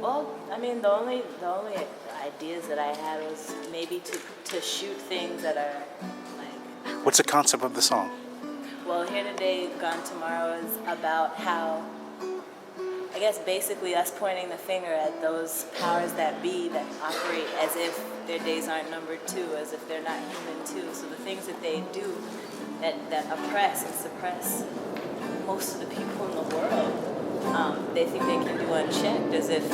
Well, I mean, the only ideas that I had was maybe to shoot things that are like. What's the concept of the song? Well, Here Today, Gone Tomorrow is about how, I guess basically us pointing the finger at those powers that be that operate as if their days aren't numbered too, as if they're not human too. So the things that they do that oppress and suppress most of the people in the world, they think they can do unchecked, as if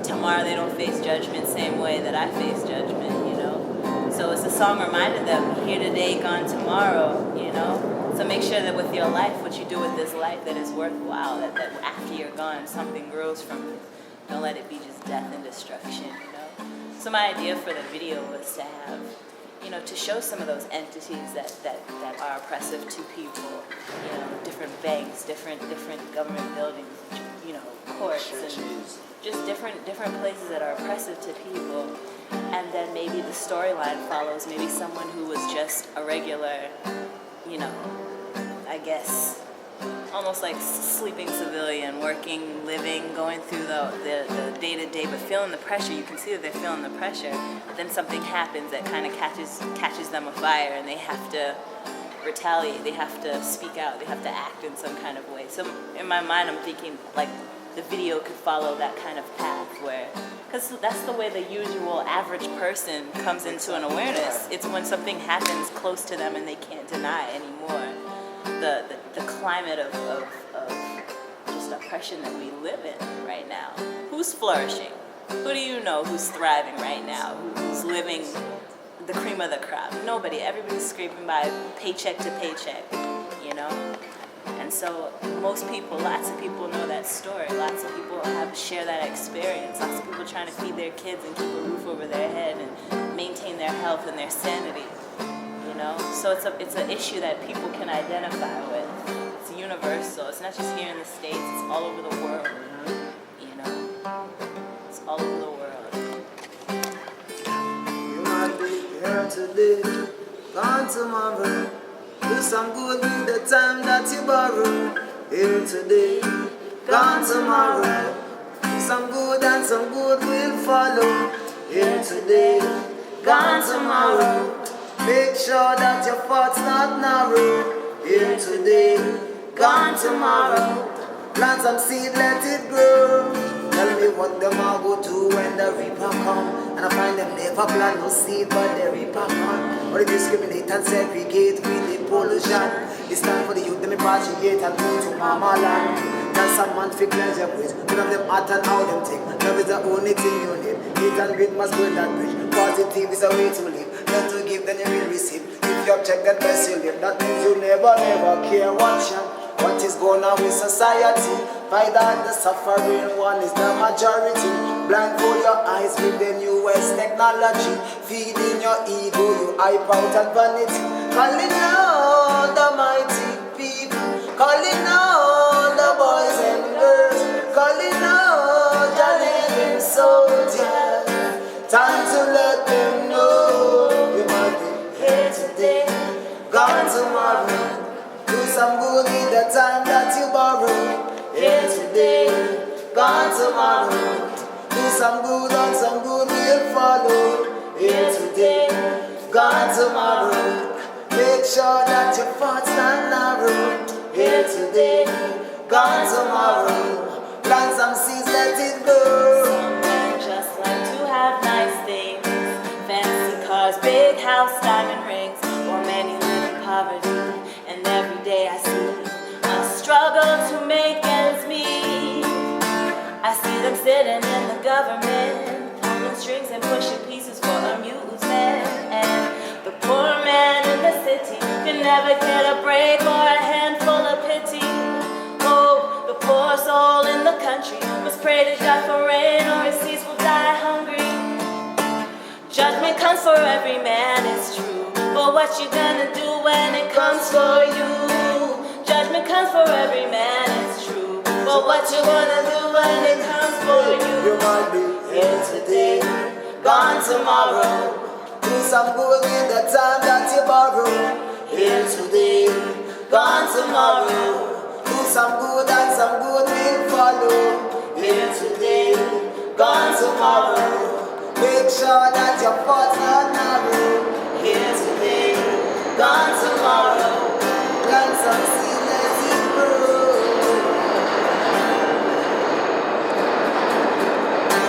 tomorrow they don't face judgment same way that I face judgment, you know? So it's a song reminding them, here today, gone tomorrow, you know? So make sure that with your life, what you do with this life, that is worthwhile, that after you're gone, something grows from it. Don't let it be just death and destruction, you know? So my idea for the video was to have, you know, to show some of those entities that are oppressive to people, you know, different banks, different government buildings, you know, courts, and just different places that are oppressive to people. And then maybe the storyline follows maybe someone who was just a regular, you know, I guess, almost like sleeping civilian, working, living, going through the day-to-day, but feeling the pressure. You can see that they're feeling the pressure. But then something happens that kind of catches them afire, and they have to retaliate. They have to speak out. They have to act in some kind of way. So in my mind, I'm thinking like the video could follow that kind of path where, because that's the way the usual average person comes into an awareness. It's when something happens close to them and they can't deny anymore. The climate of just oppression that we live in right now. Who's flourishing? Who do you know who's thriving right now? Who's living the cream of the crop? Nobody. Everybody's scraping by paycheck to paycheck, you know? And so most people, lots of people know that story. Lots of people share that experience. Lots of people trying to feed their kids and keep a roof over their head and maintain their health and their sanity. You know, so it's an issue that people can identify with. It's universal. It's not just here in the States. It's all over the world. You know, it's all over the world. You might be here today, gone tomorrow. Do some good with the time that you borrow. Here today, gone tomorrow. Some good and some good will follow. Here today, gone tomorrow. Make sure that your thoughts not narrow. Here today, gone tomorrow. Plant some seed, let it grow. Tell me what them all go do when the reaper come. And I find them never plant no seed, but the reaper come. Or they discriminate and segregate with the pollution. It's time for the youth, them repatriate and go to mama land. That's some man fi cleanse your ways. None of them heart and how them think. Love is the only thing you need. Hate and greed must burn that bridge. Positive is a way to live. Learn to give, then you will receive. If you object, then best you live. That means you never care what is going on with society. By that the suffering one is the majority. Blindfold your eyes with the newest technology. Feeding your ego, you hype out and vanity. Calling out the mighty people. Calling out the boys and girls. Calling out the living soldiers. Time to let them know you might be here today, gone tomorrow. Do some good with the time that you borrow. Here today, gone tomorrow. Do some good and some good will follow. Here today, gone tomorrow. Make sure that your thoughts not narrow. Here today, gone tomorrow. Plant some seeds, let it grow. Some men just like to have nice things, fancy cars, big house, diamond rings, while many live in poverty. And every day I see a struggle to make ends meet. I see them sitting in the government, pulling strings and pushing pieces for amusement. And the poor man in the city can never get a break or a handful of pity. Oh, the poor soul in the country must pray to God for rain or his seeds will die hungry. Judgment comes for every man, it's true. But what you gonna do when it comes for you? Judgment comes for every man, it's true. But what you gonna do when it comes for you? You might be here today, gone tomorrow. Do some good with the time that you borrow. Here today, gone tomorrow. Do some good and some good will follow. Here today, tomorrow. Make sure that your thoughts are narrow. Here today, gone tomorrow. Plant some seeds.